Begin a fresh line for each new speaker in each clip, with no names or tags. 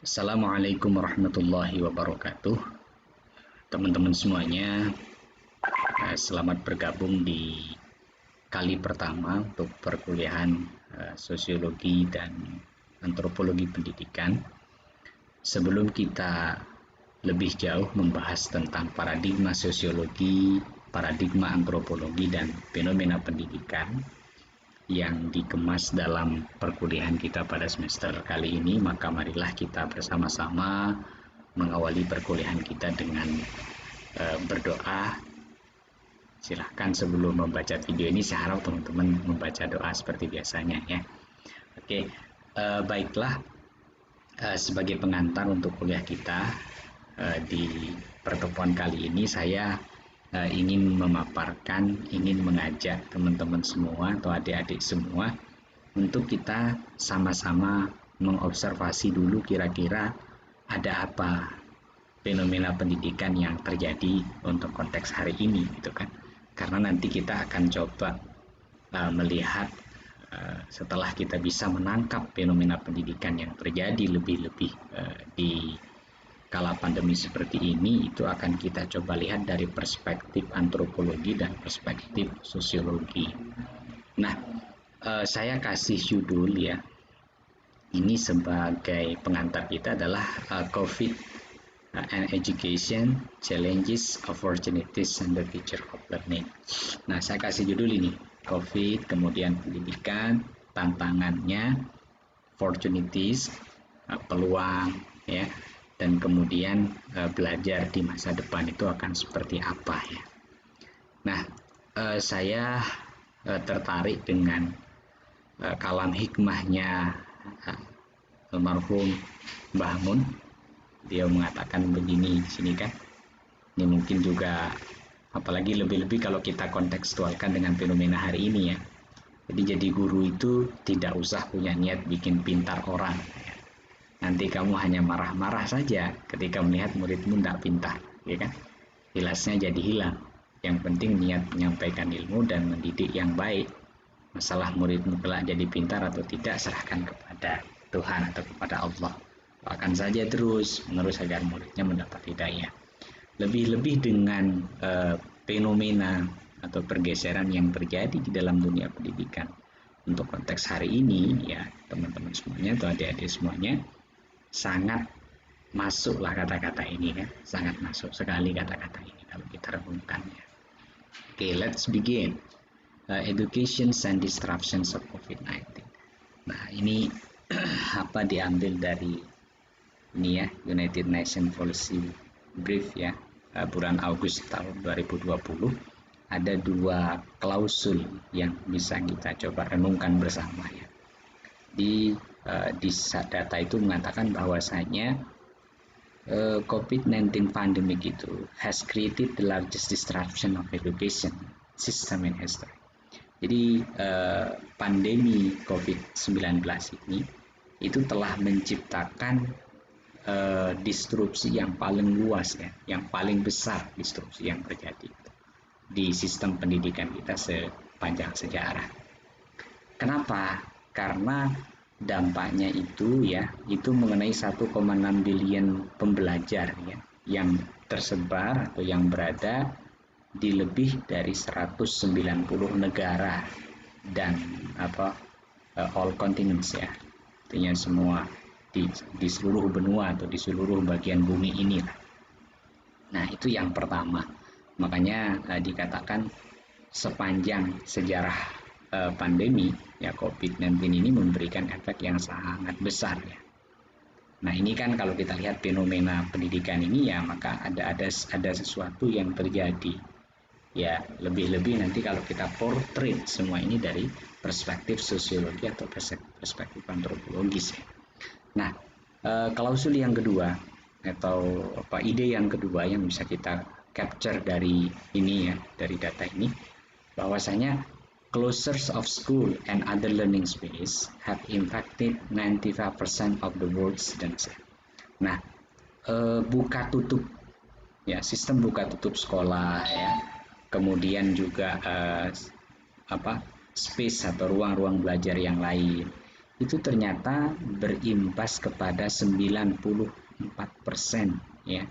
Assalamualaikum warahmatullahi wabarakatuh. Teman-teman semuanya, selamat bergabung di kali pertama untuk perkuliahan Sosiologi dan Antropologi Pendidikan. Sebelum kita lebih jauh membahas tentang paradigma sosiologi, paradigma antropologi, dan fenomena pendidikan yang dikemas dalam perkuliahan kita pada semester kali ini, maka marilah kita bersama-sama mengawali perkuliahan kita dengan berdoa. Silahkan sebelum membaca video ini, saya harap teman-teman membaca doa seperti biasanya ya. Oke, baiklah, sebagai pengantar untuk kuliah kita di pertemuan kali ini, saya ingin memaparkan, ingin mengajak teman-teman semua atau adik-adik semua untuk kita sama-sama mengobservasi dulu kira-kira ada apa fenomena pendidikan yang terjadi untuk konteks hari ini gitu kan. Karena nanti kita akan coba melihat setelah kita bisa menangkap fenomena pendidikan yang terjadi lebih-lebih di kala pandemi seperti ini, itu akan kita coba lihat dari perspektif antropologi dan perspektif sosiologi. Nah, saya kasih judul ya, ini sebagai pengantar kita adalah COVID and Education, Challenges, Opportunities, and the Future of Learning. Nah, saya kasih judul ini, COVID, kemudian pendidikan, tantangannya, opportunities, peluang, ya, dan kemudian belajar di masa depan itu akan seperti apa ya. Nah, saya tertarik dengan kalam hikmahnya almarhum Mbah Mun. Dia mengatakan begini di sini kan. Ini mungkin juga apalagi lebih-lebih kalau kita kontekstualkan dengan fenomena hari ini ya. Jadi guru itu tidak usah punya niat bikin pintar orang. Nanti kamu hanya marah-marah saja ketika melihat muridmu tidak pintar, ya kan? Hilasnya jadi hilang. Yang penting niat menyampaikan ilmu dan mendidik yang baik. Masalah muridmu kelak jadi pintar atau tidak serahkan kepada Tuhan atau kepada Allah. Doakan saja terus menerus agar muridnya mendapat hidayah. Lebih-lebih dengan fenomena atau pergeseran yang terjadi di dalam dunia pendidikan untuk konteks hari ini ya, teman-teman semuanya atau adik-adik semuanya, sangat masuklah kata-kata ini kan, sangat masuk sekali kata-kata ini kalau kita renungkannya. Okay, let's begin. Education and disruptions of COVID-19. Nah, ini apa diambil dari ini ya, United Nations Policy Brief ya, bulan Agustus tahun 2020. Ada dua klausul yang bisa kita coba renungkan bersama ya. Di data itu mengatakan bahwasanya COVID-19 pandemic itu has created the largest disruption of education system in history. Jadi pandemi COVID-19 ini itu telah menciptakan disrupsi yang paling luas ya, yang paling besar disrupsi yang terjadi di sistem pendidikan kita sepanjang sejarah. Kenapa? Karena dampaknya itu ya, itu mengenai 1,6 billion pembelajar ya, yang tersebar atau yang berada di lebih dari 190 negara dan all continents ya, artinya semua di seluruh benua atau di seluruh bagian bumi ini. Nah, itu yang pertama. Makanya dikatakan sepanjang sejarah pandemi ya, COVID-19 ini memberikan efek yang sangat besar ya. Nah, ini kan kalau kita lihat fenomena pendidikan ini ya, maka ada sesuatu yang terjadi ya, lebih-lebih nanti kalau kita portrait semua ini dari perspektif sosiologi atau perspektif antropologis ya. Nah, klausul yang kedua atau ide yang kedua yang bisa kita capture dari ini ya, dari data ini, bahwasanya closures of school and other learning space have impacted 95% of the world's students. Nah, buka tutup ya, sistem buka tutup sekolah ya, kemudian juga space atau ruang-ruang belajar yang lain itu ternyata berimbas kepada 94% ya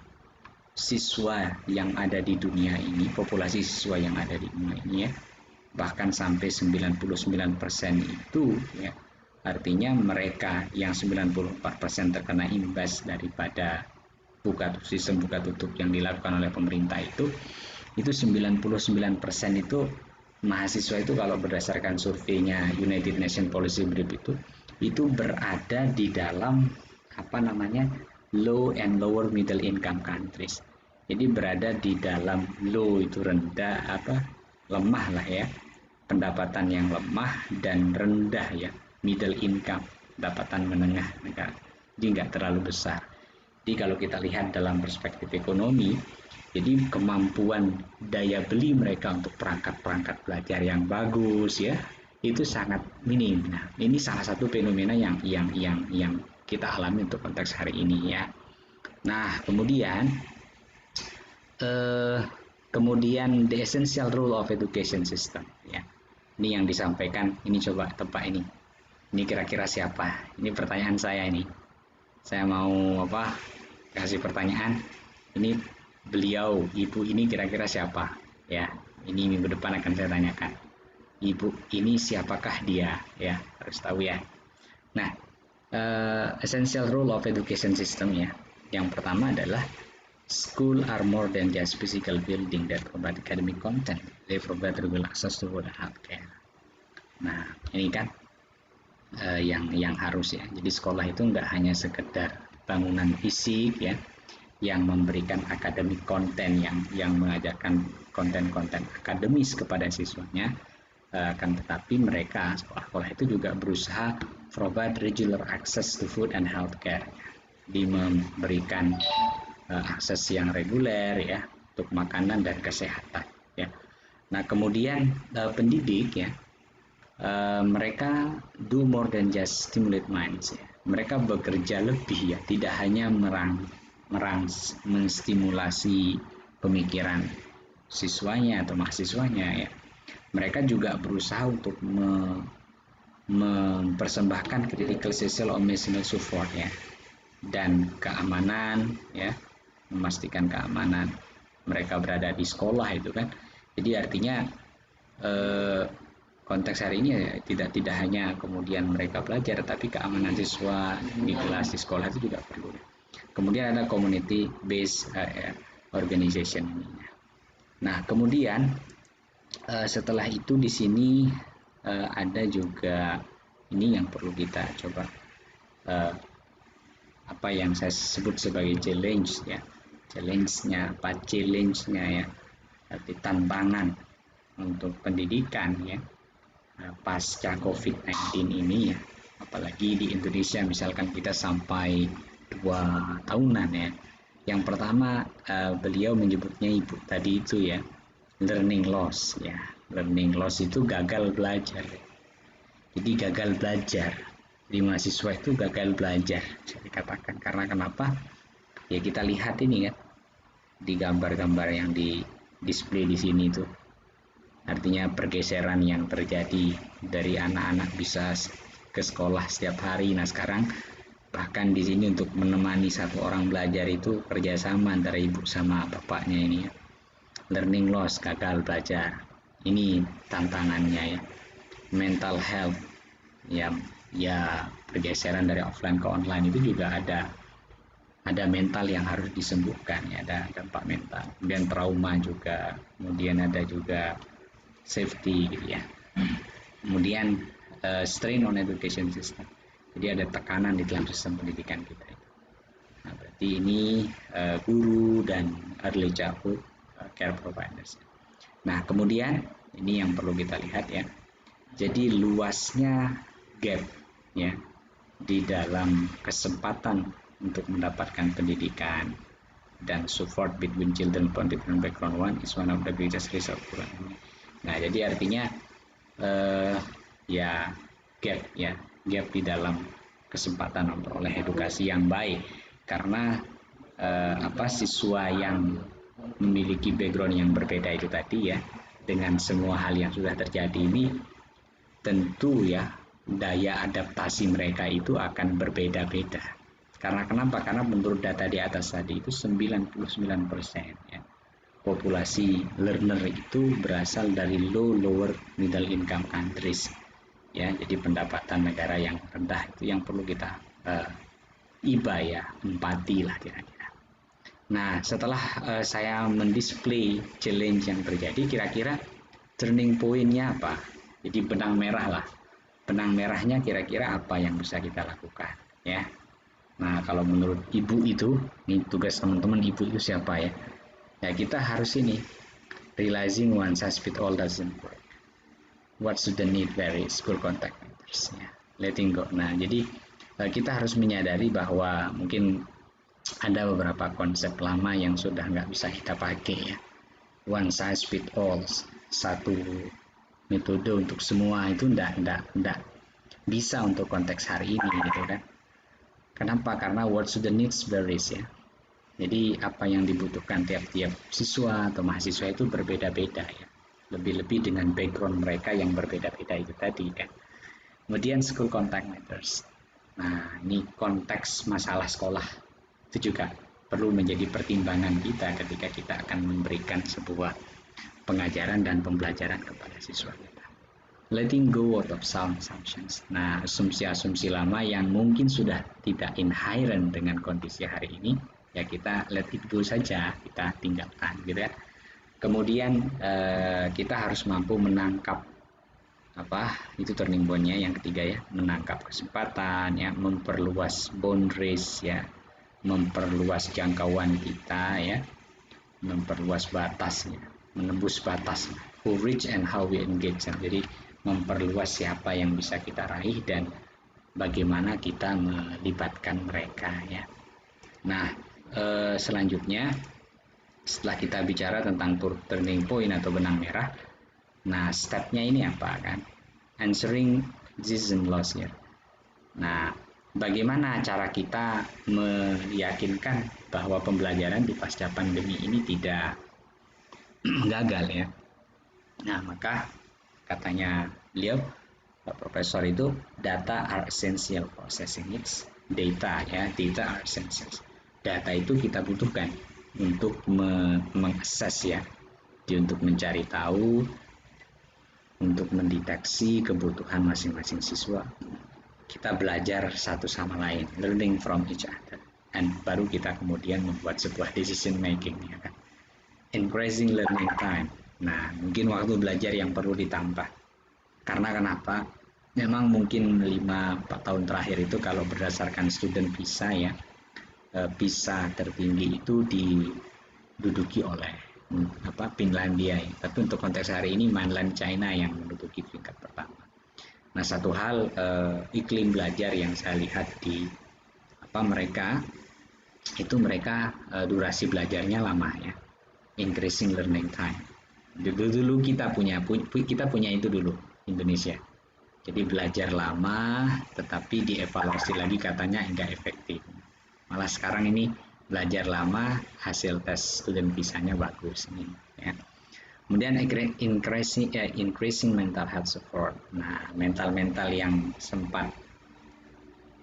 siswa yang ada di dunia ini, populasi siswa yang ada di dunia ini ya, bahkan sampai 99% itu ya, artinya mereka yang 94% terkena imbas daripada sistem buka tutup yang dilakukan oleh pemerintah itu 99% itu mahasiswa itu kalau berdasarkan surveinya United Nations Policy Brief itu berada di dalam low and lower middle income countries. Jadi berada di dalam low itu rendah lemah lah ya, pendapatan yang lemah, dan rendah ya middle income, pendapatan menengah negara. Jadi nggak terlalu besar. Jadi kalau kita lihat dalam perspektif ekonomi, jadi kemampuan daya beli mereka untuk perangkat-perangkat belajar yang bagus ya itu sangat minim. Nah, ini salah satu fenomena yang kita alami untuk konteks hari ini ya. Nah, kemudian the essential role of education system ya. Ini yang disampaikan, ini coba tebak ini. Ini kira-kira siapa? Ini pertanyaan saya ini. Saya mau kasih pertanyaan. Ini beliau, ibu ini kira-kira siapa? Ya, ini minggu depan akan saya tanyakan. Ibu ini siapakah dia? Ya, harus tahu ya. Nah, essential role of education system ya. Yang pertama adalah school are more than just physical building that provide academic content. They provide real access to healthcare. Nah, ini kan yang harus ya. Jadi sekolah itu nggak hanya sekedar bangunan fisik ya, yang memberikan akademik konten yang mengajarkan konten-konten akademis kepada siswanya, akan tetapi mereka sekolah-sekolah itu juga berusaha provide regular access to food and healthcare, di memberikan akses yang reguler ya untuk makanan dan kesehatan ya. Nah kemudian pendidik ya, mereka do more than just stimulate minds ya. Mereka bekerja lebih ya, tidak hanya menstimulasi pemikiran siswanya atau mahasiswanya ya. Mereka juga berusaha untuk mempersembahkan critical social emotional support ya, dan keamanan ya, memastikan keamanan mereka berada di sekolah itu kan. Jadi artinya konteks hari ini ya, tidak hanya kemudian mereka belajar, tapi keamanan siswa di kelas di sekolah itu juga perlu. Kemudian ada community based organization. Nah kemudian setelah itu di sini ada juga ini yang perlu kita coba apa yang saya sebut sebagai challenge ya. Challenge-nya ya, arti tantangan untuk pendidikan ya pasca COVID-19 ini ya, apalagi di Indonesia misalkan kita sampai 2 tahunan ya. Yang pertama beliau menyebutnya ibu tadi itu ya, learning loss ya. Learning loss itu gagal belajar. Jadi gagal belajar di mahasiswa itu gagal belajar bisa dikatakan. Karena kenapa? Ya kita lihat ini kan di gambar-gambar yang di display di sini itu, artinya pergeseran yang terjadi dari anak-anak bisa ke sekolah setiap hari. Nah sekarang bahkan di sini untuk menemani satu orang belajar itu kerjasama antara ibu sama bapaknya ini ya. Learning loss, gagal belajar, ini tantangannya ya. Mental health ya pergeseran dari offline ke online itu juga ada mental yang harus disembuhkan ya, ada dampak mental. Kemudian trauma juga, kemudian ada juga safety gitu ya. Kemudian strain on education system, jadi ada tekanan di dalam sistem pendidikan kita. Nah berarti ini guru dan early childhood care providers. Nah kemudian ini yang perlu kita lihat ya, jadi luasnya gap ya di dalam kesempatan untuk mendapatkan pendidikan dan support between children from different background is one of the greatest result. Nah jadi artinya gap di dalam kesempatan memperoleh edukasi yang baik, karena siswa yang memiliki background yang berbeda itu tadi ya, dengan semua hal yang sudah terjadi ini tentu ya daya adaptasi mereka itu akan berbeda-beda. Karena kenapa? Karena menurut data di atas tadi itu 99% ya, populasi learner itu berasal dari lower middle income countries ya, jadi pendapatan negara yang rendah itu yang perlu kita iba ya, empati lah kira-kira. Nah, setelah saya mendisplay challenge yang terjadi, kira-kira turning point-nya apa? Jadi benang merah lah. Benang merahnya kira-kira apa yang bisa kita lakukan ya. Nah, kalau menurut ibu itu, ini tugas teman-teman ibu itu siapa ya? Ya kita harus ini, realizing one size fit all doesn't work. What student need vary school contact matters ya. Letting go. Nah, jadi kita harus menyadari bahwa mungkin ada beberapa konsep lama yang sudah nggak bisa kita pakai ya. One size fit all, satu metode untuk semua itu enggak bisa untuk konteks hari ini gitu kan. Kenapa? Karena what student needs varies ya. Jadi apa yang dibutuhkan tiap-tiap siswa atau mahasiswa itu berbeda-beda ya. Lebih-lebih dengan background mereka yang berbeda-beda itu tadi kan. Kemudian school contact matters. Nah, ini konteks masalah sekolah itu juga perlu menjadi pertimbangan kita ketika kita akan memberikan sebuah pengajaran dan pembelajaran kepada siswa kita. Letting go of sound assumptions. Nah, asumsi-asumsi lama yang mungkin sudah tidak inherent dengan kondisi hari ini, ya kita let it go saja, kita tinggalkan gitu ya. Kemudian kita harus mampu menangkap itu turning point-nya yang ketiga ya, menangkap kesempatan ya, memperluas boundaries ya, memperluas jangkauan kita ya, memperluas batasnya, menembus batas, who reach and how we engage. Jadi memperluas siapa yang bisa kita raih dan bagaimana kita melibatkan mereka ya. Nah, selanjutnya setelah kita bicara tentang turning point atau benang merah, nah stepnya ini apa kan? Answering this and loss ya. Nah, bagaimana cara kita meyakinkan bahwa pembelajaran di pasca pandemi ini tidak gagal ya? Nah, maka katanya beliau, Pak Profesor itu, data are essential for assessing needs. Data ya, data are essential. Data itu kita butuhkan untuk mengakses ya, untuk mencari tahu, untuk mendeteksi kebutuhan masing-masing siswa. Kita belajar satu sama lain, learning from each other, dan baru kita kemudian membuat sebuah decision making ya kan. Increasing learning time. Nah, mungkin waktu belajar yang perlu ditambah. Karena kenapa? Memang mungkin 5-4 tahun terakhir itu kalau berdasarkan student visa ya, visa tertinggi itu diduduki oleh Finlandia ya. Tapi untuk konteks hari ini mainland China yang menduduki peringkat pertama. Nah, satu hal iklim belajar yang saya lihat di mereka itu durasi belajarnya lama ya, increasing learning time. Dulu kita punya itu dulu Indonesia. Jadi belajar lama tetapi dievaluasi lagi katanya enggak efektif. Malah sekarang ini belajar lama hasil tes student visanya bagus nih ya. Kemudian increasing mental health support. Nah, mental yang sempat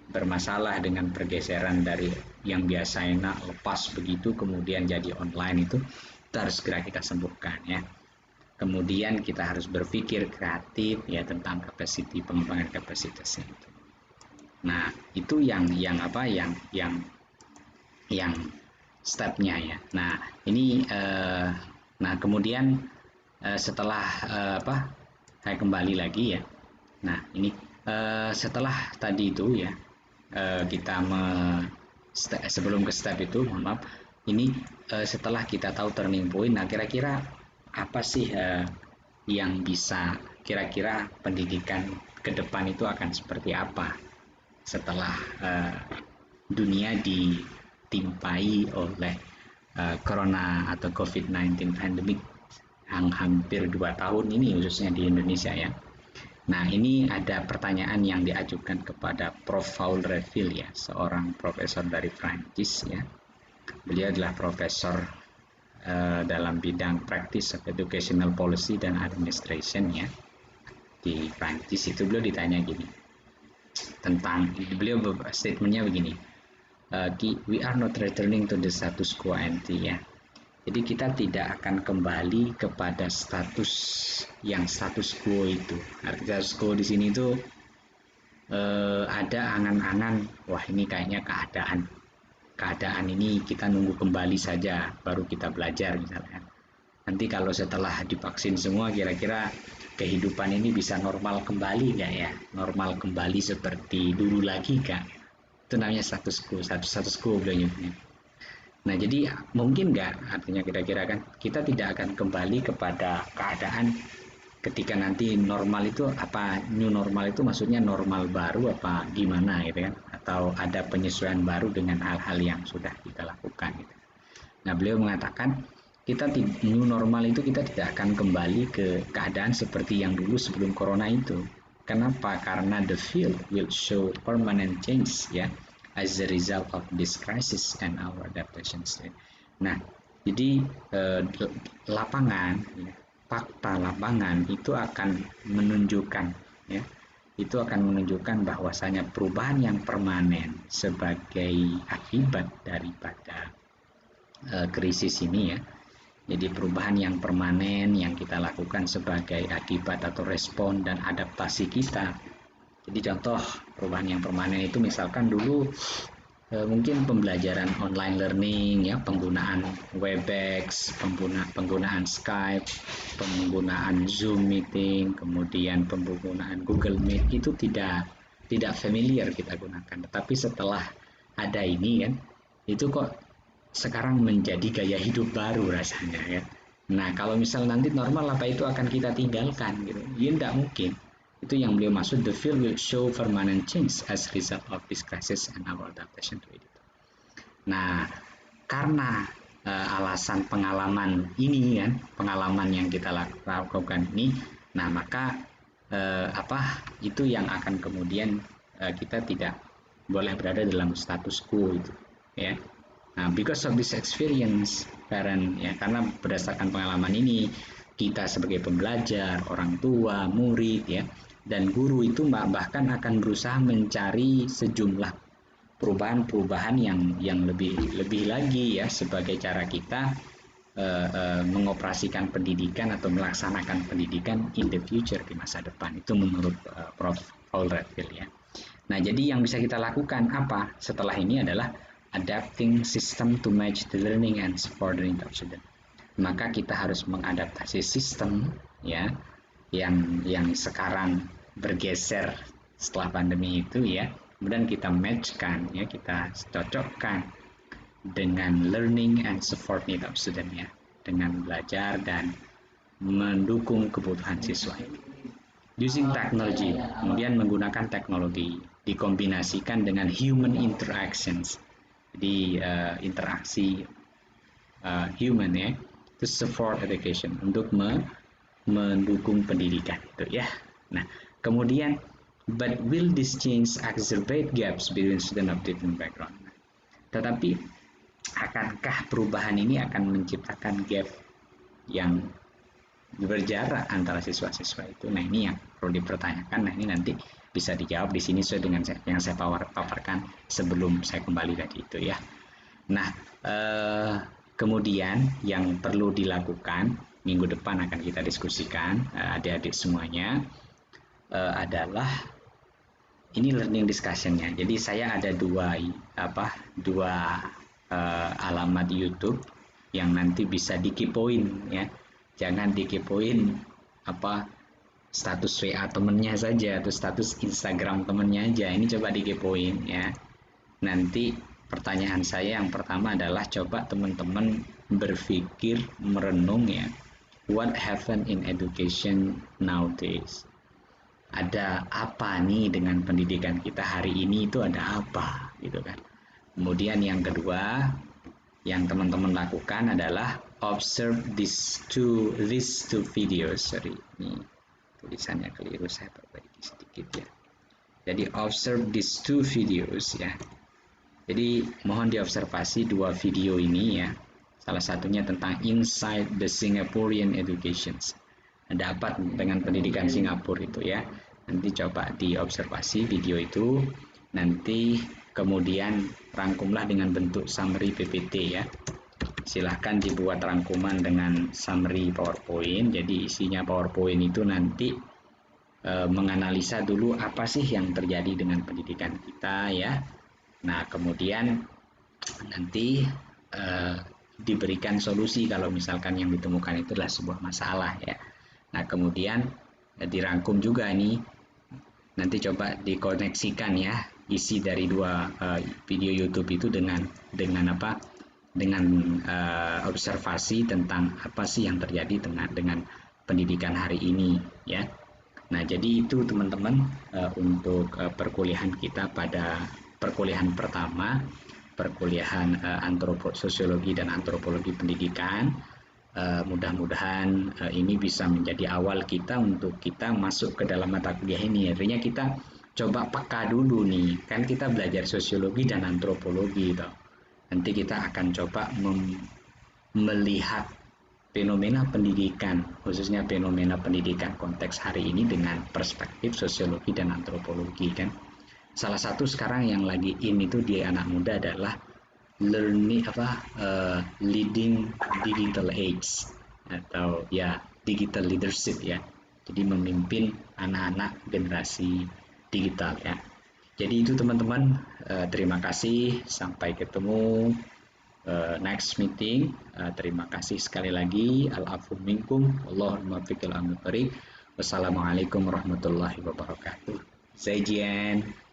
bermasalah dengan pergeseran dari yang biasa enak lepas begitu kemudian jadi online itu harus segera kita sembuhkan ya. Kemudian kita harus berpikir kreatif ya tentang pengembangan kapasitasnya itu. Nah, itu yang stepnya ya. Nah, ini kemudian setelah saya kembali lagi ya. Nah, ini setelah tadi itu ya, kita sebelum ke step itu, maaf, ini setelah kita tahu turning point, nah kira-kira apa sih yang bisa kira-kira pendidikan ke depan itu akan seperti apa setelah dunia ditimpai oleh corona atau COVID-19 pandemic yang hampir 2 tahun ini khususnya di Indonesia ya. Nah, ini ada pertanyaan yang diajukan kepada Prof. Paul Reville ya, seorang profesor dari Prancis ya. Beliau adalah profesor dalam bidang Practice of Educational Policy dan Administration ya. Di Prancis itu beliau ditanya gini, tentang beliau statementnya begini, we are not returning to the status quo ante ya. Jadi kita tidak akan kembali kepada status yang status quo itu. Arti status quo di sini itu ada angan-angan, wah ini kayaknya keadaan ini kita nunggu kembali saja baru kita belajar misalnya. Nanti kalau setelah divaksin semua kira-kira kehidupan ini bisa normal kembali nggak ya? Normal kembali seperti dulu lagi nggak? Itu namanya status quo beliau nyebutnya. Nah jadi mungkin nggak, artinya kira-kira kan kita tidak akan kembali kepada keadaan ketika nanti normal itu apa, new normal itu maksudnya normal baru apa gimana gitu kan, atau ada penyesuaian baru dengan hal-hal yang sudah kita lakukan gitu. Nah beliau mengatakan kita new normal itu kita tidak akan kembali ke keadaan seperti yang dulu sebelum corona itu. Kenapa? Karena the field will show permanent change ya, as a result of this crisis and our adaptations. Nah, jadi lapangan, ya, fakta lapangan itu akan menunjukkan, ya, itu akan menunjukkan bahwasanya perubahan yang permanen sebagai akibat daripada krisis ini ya. Jadi perubahan yang permanen yang kita lakukan sebagai akibat atau respon dan adaptasi kita. Jadi contoh perubahan yang permanen itu misalkan dulu mungkin pembelajaran online learning ya, penggunaan Webex, penggunaan Skype, penggunaan Zoom meeting, kemudian penggunaan Google Meet itu tidak familiar kita gunakan. Tetapi setelah ada ini kan, itu kok sekarang menjadi gaya hidup baru rasanya ya. Nah kalau misal nanti normal apa itu akan kita tinggalkan gitu, ya tidak mungkin. Itu yang beliau maksud, the field will show permanent change as result of this crisis and our adaptation to it. Nah karena alasan pengalaman ini kan, pengalaman yang kita lakukan ini, nah maka itu yang akan kemudian kita tidak boleh berada dalam status quo itu ya. Nah, because of this experience, karena berdasarkan pengalaman ini, kita sebagai pembelajar, orang tua, murid, ya, dan guru itu bahkan akan berusaha mencari sejumlah perubahan-perubahan yang lebih lagi ya sebagai cara kita mengoperasikan pendidikan atau melaksanakan pendidikan in the future di masa depan. Itu menurut Prof. Paul Redfield ya. Nah, jadi yang bisa kita lakukan apa setelah ini adalah adapting system to match the learning and support the needs of student. Maka kita harus mengadaptasi sistem ya yang sekarang bergeser setelah pandemi itu ya. Kemudian kita matchkan ya, kita cocokkan dengan learning and support need of student ya, dengan belajar dan mendukung kebutuhan siswa. Using technology, kemudian menggunakan teknologi dikombinasikan dengan human interactions. Di interaksi human ya, to support education, untuk mendukung pendidikan itu ya. Nah kemudian but will this change exacerbate gaps between student of different background? Tetapi akankah perubahan ini akan menciptakan gap yang berjarak antara siswa-siswa itu? Nah ini yang perlu dipertanyakan. Nah ini nanti bisa dijawab di sini sesuai dengan yang saya paparkan sebelum saya kembali tadi itu ya. Nah kemudian yang perlu dilakukan minggu depan akan kita diskusikan adik-adik semuanya adalah ini learning discussionnya. Jadi saya ada dua alamat YouTube yang nanti bisa dikepoin ya. Jangan dikepoin status WA temennya saja atau status Instagram temennya aja. Ini coba dikepoin ya. Nanti pertanyaan saya yang pertama adalah coba teman-teman berpikir, merenung ya, what happened in education nowadays? Ada apa nih dengan pendidikan kita hari ini, itu ada apa gitu kan. Kemudian yang kedua yang teman-teman lakukan adalah observe these two videos. Sorry, ini tulisannya keliru, saya perbaiki sedikit ya. Jadi observe these two videos ya. Jadi mohon diobservasi dua video ini ya. Salah satunya tentang Inside the Singaporean Education. Dapat dengan pendidikan Singapura itu ya. Nanti coba diobservasi video itu, nanti kemudian rangkumlah dengan bentuk summary PPT ya. Silahkan dibuat rangkuman dengan summary PowerPoint. Jadi isinya PowerPoint itu nanti menganalisa dulu apa sih yang terjadi dengan pendidikan kita ya. Nah, kemudian nanti diberikan solusi kalau misalkan yang ditemukan itu adalah sebuah masalah ya. Nah, kemudian dirangkum juga nih. Nanti coba dikoneksikan ya isi dari dua video YouTube itu dengan apa? Dengan observasi tentang apa sih yang terjadi dengan pendidikan hari ini ya. Nah, jadi itu teman-teman untuk perkuliahan kita pada perkuliahan pertama, perkuliahan sosiologi dan antropologi pendidikan. Mudah-mudahan ini bisa menjadi awal kita untuk kita masuk ke dalam mata kuliah ini. Artinya kita coba peka dulu nih, kan kita belajar sosiologi dan antropologi toh. Nanti kita akan coba melihat fenomena pendidikan, khususnya fenomena pendidikan konteks hari ini dengan perspektif sosiologi dan antropologi kan. Salah satu sekarang yang lagi in itu di anak muda adalah leading digital age atau ya digital leadership ya. Jadi memimpin anak-anak generasi digital ya. Jadi itu teman-teman, terima kasih, sampai ketemu next meeting. Terima kasih sekali lagi. Al-afu minkum, Allahumma fiqil amri. Wassalamualaikum warahmatullahi wabarakatuh. Zaijian.